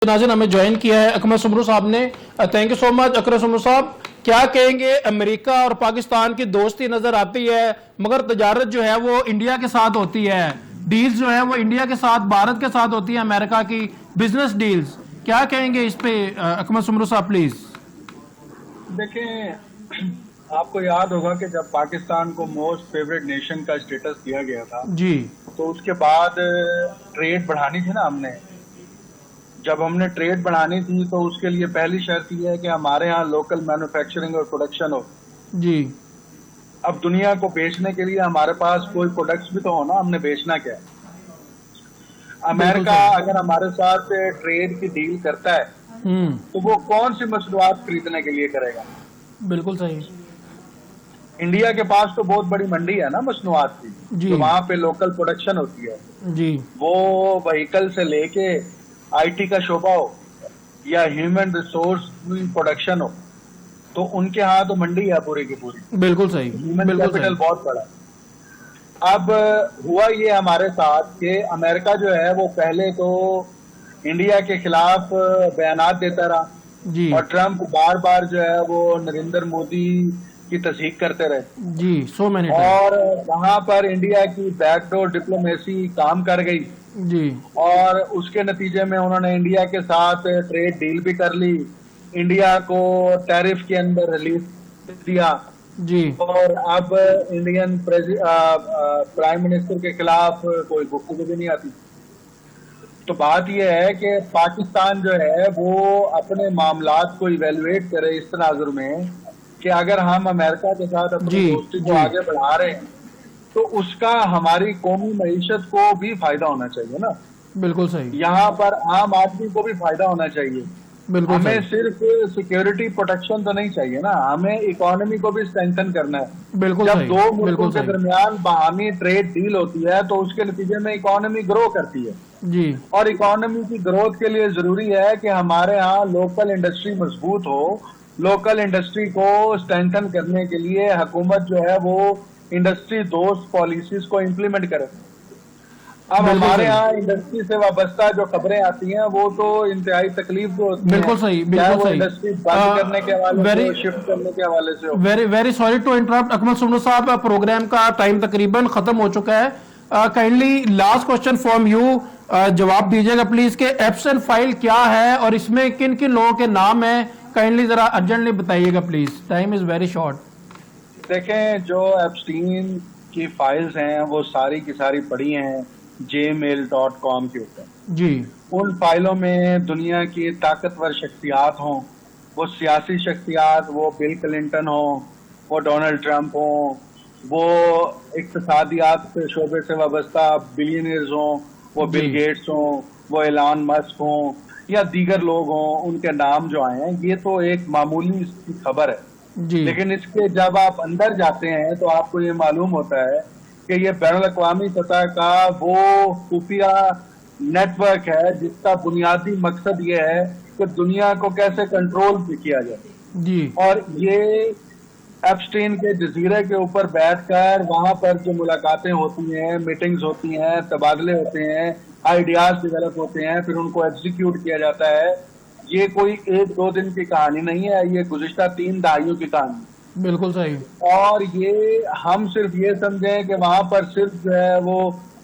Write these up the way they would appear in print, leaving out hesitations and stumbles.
नाज़रीन हमें ज्वाइन किया है अकमल सुमरू साहब ने। थैंक यू सो मच अकरम सुमरू साहब। क्या कहेंगे, अमेरिका और पाकिस्तान की दोस्ती नजर आती है मगर तजारत जो है वो इंडिया के साथ होती है, डील्स जो है वो इंडिया के साथ भारत के साथ होती है, अमेरिका की बिजनेस डील्स। क्या कहेंगे इस पे अकमल सुमरू साहब प्लीज? देखें, आपको याद होगा कि जब पाकिस्तान को मोस्ट फेवरेट नेशन का स्टेटस दिया गया था जी, तो उसके बाद ट्रेड बढ़ानी थी ना हमने। जब हमने ट्रेड बढ़ानी थी तो उसके लिए पहली शर्त यह है कि हमारे यहाँ लोकल मैन्युफैक्चरिंग और प्रोडक्शन हो जी। अब दुनिया को बेचने के लिए हमारे पास कोई प्रोडक्ट्स भी तो हो ना, हमने बेचना क्या है। अमेरिका अगर हमारे साथ ट्रेड की डील करता है तो वो कौन सी मसनूआत खरीदने के लिए करेगा? बिल्कुल सही। इंडिया के पास तो बहुत बड़ी मंडी है ना मसनूआत की, तो वहाँ पे लोकल प्रोडक्शन होती है जी। वो व्हीकल से लेके आईटी का शोबा हो या ह्यूमन रिसोर्स प्रोडक्शन हो, तो उनके यहाँ तो मंडी है पूरी की पूरी। बिल्कुल सही। ह्यूमन कैपिटल बहुत बड़ा है। अब हुआ ये हमारे साथ कि अमेरिका जो है वो पहले तो इंडिया के खिलाफ बयानात देता रहा जी, और ट्रम्प बार बार जो है वो नरेंद्र मोदी की तस्दीक करते रहे जी। सो मैनी और वहां पर इंडिया की बैकडोर डिप्लोमेसी काम कर गई जी, और उसके नतीजे में उन्होंने इंडिया के साथ ट्रेड डील भी कर ली, इंडिया को टैरिफ के अंदर रिलीफ दिया जी। और अब इंडियन प्राइम मिनिस्टर के खिलाफ कोई गुफ्तगू भी नहीं आती। तो बात यह है कि पाकिस्तान जो है वो अपने मामलात को इवेलुएट करे इस तनाजुर में कि अगर हम अमेरिका के साथ अपनी दोस्ती को आगे बढ़ा रहे हैं तो उसका हमारी कौमी मईशत को भी फायदा होना चाहिए ना। बिल्कुल सही। यहाँ पर आम आदमी को भी फायदा होना चाहिए। बिल्कुल हमें सिर्फ सिक्योरिटी प्रोटेक्शन तो नहीं चाहिए ना, हमें इकोनॉमी को भी स्ट्रेंथन करना है। बिल्कुल जब सही। दो मुल्कों के दरमियान बाहमी ट्रेड डील होती है तो उसके नतीजे में इकोनॉमी ग्रो करती है जी। और इकोनॉमी की ग्रोथ के लिए जरूरी है कि हमारे यहाँ लोकल इंडस्ट्री मजबूत हो। लोकल इंडस्ट्री को स्ट्रेंथन करने के लिए हुकूमत जो है वो इंडस्ट्री दोस्त पॉलिसीज को इम्प्लीमेंट करे। अब हमारे यहाँ इंडस्ट्री से वाबस्ता जो खबरें आती हैं वो तो इंतहाई तकलीफ को होती है। बिल्कुल सही, बिल्कुल सही। इंडस्ट्री बंद करने के हवाले से, शिफ्ट करने के हवाले से। Very very sorry to interrupt Akmal Soomro साहब, प्रोग्राम का टाइम तकरीबन खत्म हो चुका है। Kindly last question from you, जवाब दीजिएगा प्लीज के एप्सन फाइल क्या है और इसमें किन किन लोगों के नाम है, काइंडली जरा अर्जेंटली बताइएगा please, time is very short. देखें, जो एप्स्टीन की फाइल्स हैं वो सारी की सारी पड़ी हैं gmail.com के ऊपर जी। उन फाइलों में दुनिया की ताकतवर शख्सियात हों, वो सियासी शख्सियात, वो बिल क्लिंटन हो, वो डोनाल्ड ट्रंप हो, वो इक्तिसादियात के शोबे से वाबस्ता बिलियनियर्स हों, वो बिल गेट्स हों, वो एलान मस्क हों या दीगर लोग हों, उनके नाम जो आए हैं ये तो एक मामूली खबर है जी। लेकिन इसके जब आप अंदर जाते हैं तो आपको ये मालूम होता है कि ये बैनुल अक़वामी सतह का वो खुफिया नेटवर्क है जिसका बुनियादी मकसद ये है कि दुनिया को कैसे कंट्रोल किया जाए जी। और ये एप्स्टीन के जजीरे के ऊपर बैठकर वहां पर जो मुलाकातें होती हैं, मीटिंग्स होती हैं, तबादले होते हैं, आइडियाज डेवलप होते हैं, फिर उनको एग्जीक्यूट किया जाता है, ये कोई एक दो दिन की कहानी नहीं है, ये गुज़िश्ता 3 दहाइयों की कहानी। बिल्कुल सही। और ये हम सिर्फ ये समझें कि वहां पर सिर्फ जो है वो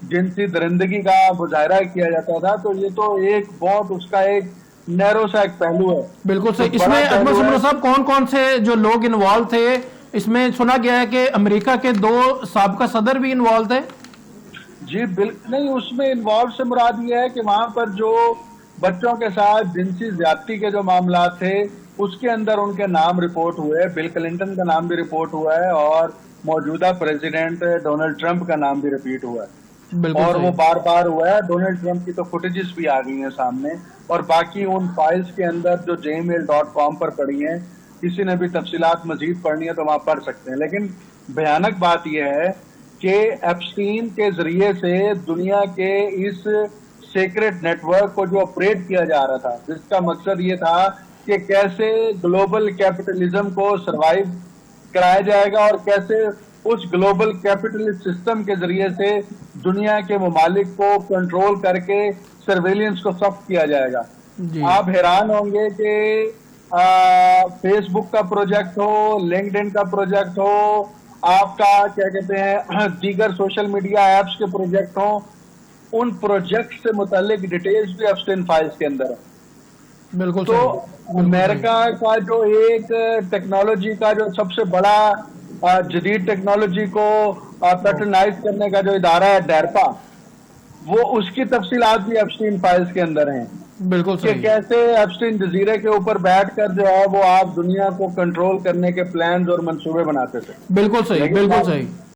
जिनसी दरिंदगी का मुजाहरा किया जाता था, तो ये तो एक बहुत उसका एक नैरो सा एक पहलू है। बिल्कुल सही। इसमें अकमल सुमरू साहब कौन कौन से जो लोग इन्वॉल्व थे? इसमें सुना गया है कि अमेरिका के 2 साबका सदर भी इन्वॉल्व थे। जी बिल्कुल नहीं, उसमें इन्वॉल्व से मुराद ये है कि वहां पर जो बच्चों के साथ जिनसी ज्यादती के जो मामला थे उसके अंदर उनके नाम रिपोर्ट हुए, बिल क्लिंटन का नाम भी रिपोर्ट हुआ है और मौजूदा प्रेसिडेंट डोनाल्ड ट्रंप का नाम भी रिपीट हुआ है और वो बार बार हुआ है। डोनाल्ड ट्रंप की तो फुटेजेस भी आ गई हैं सामने और बाकी उन फाइल्स के अंदर जो gmail.com पर पड़ी हैं, किसी ने भी तफसीलात मजीद पढ़नी है तो वहां पढ़ सकते हैं। लेकिन भयानक बात यह है कि एप्स्टीन के जरिए से दुनिया के इस सीक्रेट नेटवर्क को जो ऑपरेट किया जा रहा था, जिसका मकसद ये था कि कैसे ग्लोबल कैपिटलिज्म को सरवाइव कराया जाएगा और कैसे उस ग्लोबल कैपिटलिस्ट सिस्टम के जरिए से दुनिया के ममालिक को कंट्रोल करके सर्वेलियंस को सख्त किया जाएगा। جی آپ حیران ہوں گے کہ فیس بک کا پروجیکٹ ہو، لنکڈ ان کا پروجیکٹ ہو، آپ کا کیا کہتے ہیں دیگر سوشل میڈیا ایپس کے پروجیکٹ ہوں، ان پروجیکٹ سے متعلق ڈیٹیلز بھی ایپسٹین فائلز کے اندر ہیں۔ بالکل تو صحیح، امریکہ کا جو ایک ٹیکنالوجی کا جو سب سے بڑا جدید ٹیکنالوجی کو پیٹرنائز کرنے کا جو ادارہ ہے ڈیرپا، وہ اس کی تفصیلات بھی ایپسٹین فائلز کے اندر ہیں بالکل کہ صحیح، کیسے ایپسٹین جزیرے کے اوپر بیٹھ کر جو ہے وہ آپ دنیا کو کنٹرول کرنے کے پلانز اور منصوبے بناتے تھے۔ بالکل صحیح، لیکن بالکل آپ صحیح۔